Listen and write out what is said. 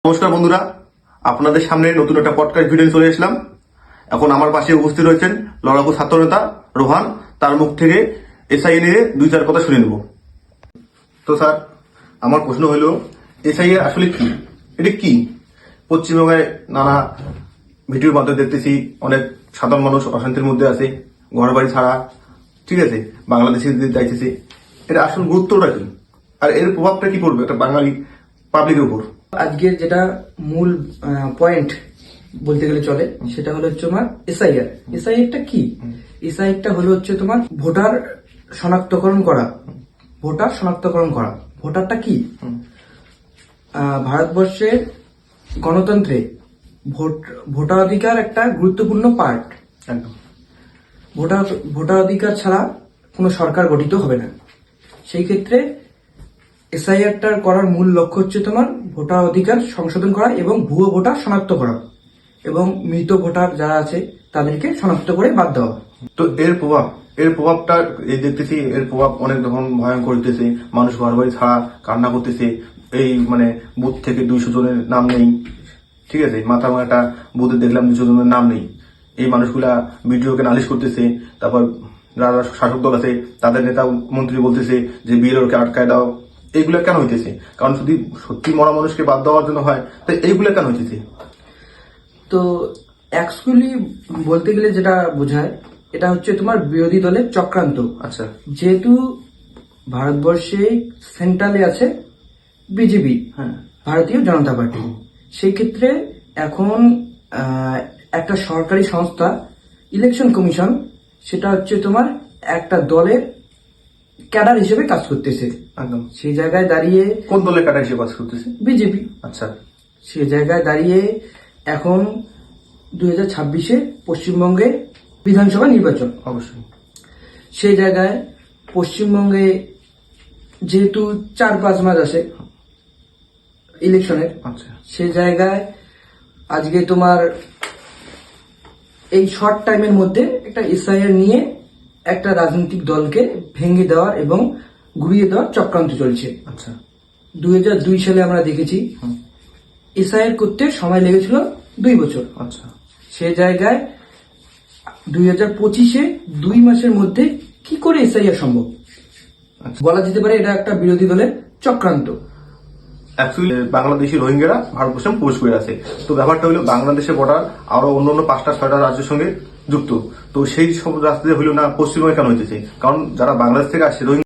নমস্কার বন্ধুরা, আপনাদের সামনে নতুন একটা পডকাস্ট ভিডিও চলে এসলাম। এখন আমার পাশে উপস্থিত রয়েছেন লড়াকু ছাত্র নেতা রোহান। তার মুখ থেকে এসআই নিয়ে দুই চার কথা শুনে নেব। তো স্যার, আমার প্রশ্ন হলো, এসআই আসলে কি? এটা কি? পশ্চিমবঙ্গে নানা ভিডিওর মাধ্যমে দেখতেছি অনেক সাধারণ মানুষ অশান্তির মধ্যে আছে, ঘর বাড়ি ছাড়া, ঠিক আছে, বাংলাদেশে যাইতেছে। এটা আসল গুরুত্বটা কি, আর এর প্রভাবটা কি পড়বে একটা বাঙালি পাবলিকের উপর? আজকের যেটা মূল পয়েন্ট বলতে গেলে চলে, সেটা হলো হচ্ছে তোমার এসআইআর। এসআইআরটা কি? এসআইআরটা হলো হচ্ছে তোমার ভোটার শনাক্তকরণ করা। ভোটারটা কি? ভারতবর্ষের গণতন্ত্রে ভোটাধিকার একটা গুরুত্বপূর্ণ পার্ট। একদম। ভোটাধিকার ছাড়া কোনো সরকার গঠিত হবে না। সেই ক্ষেত্রে এসআইআরটা করার মূল লক্ষ্য হচ্ছে তোমার ভোটার অধিকার সংশোধন করা এবং ভুয়ো ভোটার শনাক্ত করা এবং মৃত ভোটার যারা আছে তাদেরকে শনাক্ত করে বাদ দেওয়া। তো এর প্রভাবটা এই দেখতেছি, এর প্রভাব অনেক রকম ভয়ঙ্কর হইতেছে। মানুষ ঘর বাড়ি ছাড়া কান্না করতেছে। এই বুথ থেকে 200 জনের নাম নেই, ঠিক আছে, মাথা একটা বুথে দেখলাম 200 জনের নাম নেই। এই মানুষগুলা বিডিওকে নালিশ করতেছে। তারপর যারা শাসক দল আছে তাদের নেতা মন্ত্রী বলতেছে যে বিএলওকে আটকায় দাও। এইগুলা কেন হইতেছে? কারণ যদি সত্যি মরা মানুষকে বাদ দেওয়ার জন্য হয়, তাই এইগুলা কেন হইতেছে? তো অ্যাকচুয়ালি বলতে গেলে যেটা বোঝায়, এটা হচ্ছে তোমার বিরোধী দলের চক্রান্ত। আচ্ছা। যেহেতু ভারতবর্ষে সেন্ট্রালে আছে বিজেপি, হ্যাঁ, ভারতীয় জনতা পার্টি, সেই ক্ষেত্রে এখন একটা সরকারি সংস্থা ইলেকশন কমিশন, সেটা হচ্ছে তোমার একটা দলের ক্যাডার হিসেবে কাজ করতেছে। একদম। সেই জায়গায় দাঁড়িয়ে কোন দলের কাটা হিসেবে কাজ করতেছে? বিজেপি। আচ্ছা। সেই জায়গায় দাঁড়িয়ে এখন 2026-এ পশ্চিমবঙ্গে বিধানসভা নির্বাচন। অবশ্যই। সেই জায়গায় পশ্চিমবঙ্গে যেহেতু 4-5 মাস আছে ইলেকশনের, আচ্ছা। সেই জায়গায় আজকে তোমার এই শর্ট টাইমের মধ্যে একটা এসআইআর নিয়ে একটা রাজনৈতিক দলকে ভেঙে দেওয়ার এবং ঘুরিয়ে দেওয়ার চক্রান্ত চলছে। আচ্ছা। 2002 সালে আমরা দেখেছি এসআইআর করতে সময় লেগেছিল 2 বছর। আচ্ছা। সে জায়গায় 2025-এ 2 মাসের মধ্যে কি করে এসআইআর সম্ভব? বলা যেতে পারে এটা একটা বিরোধী দলের চক্রান্ত। অ্যাকচুয়ালি বাংলাদেশি রোহিঙ্গারা ভারতবর্ষে প্রবেশ করে আছে। তো ব্যাপারটা হলো, বাংলাদেশের বর্ডার আরো অন্য 5টা-6টা রাজ্যের সঙ্গে যুক্ত। তো সেই সব রাস্তা হইলো না পশ্চিমবঙ্গে কেন হইতেছে? কারণ যারা বাংলাদেশ থেকে আসছে রোহিঙ্গা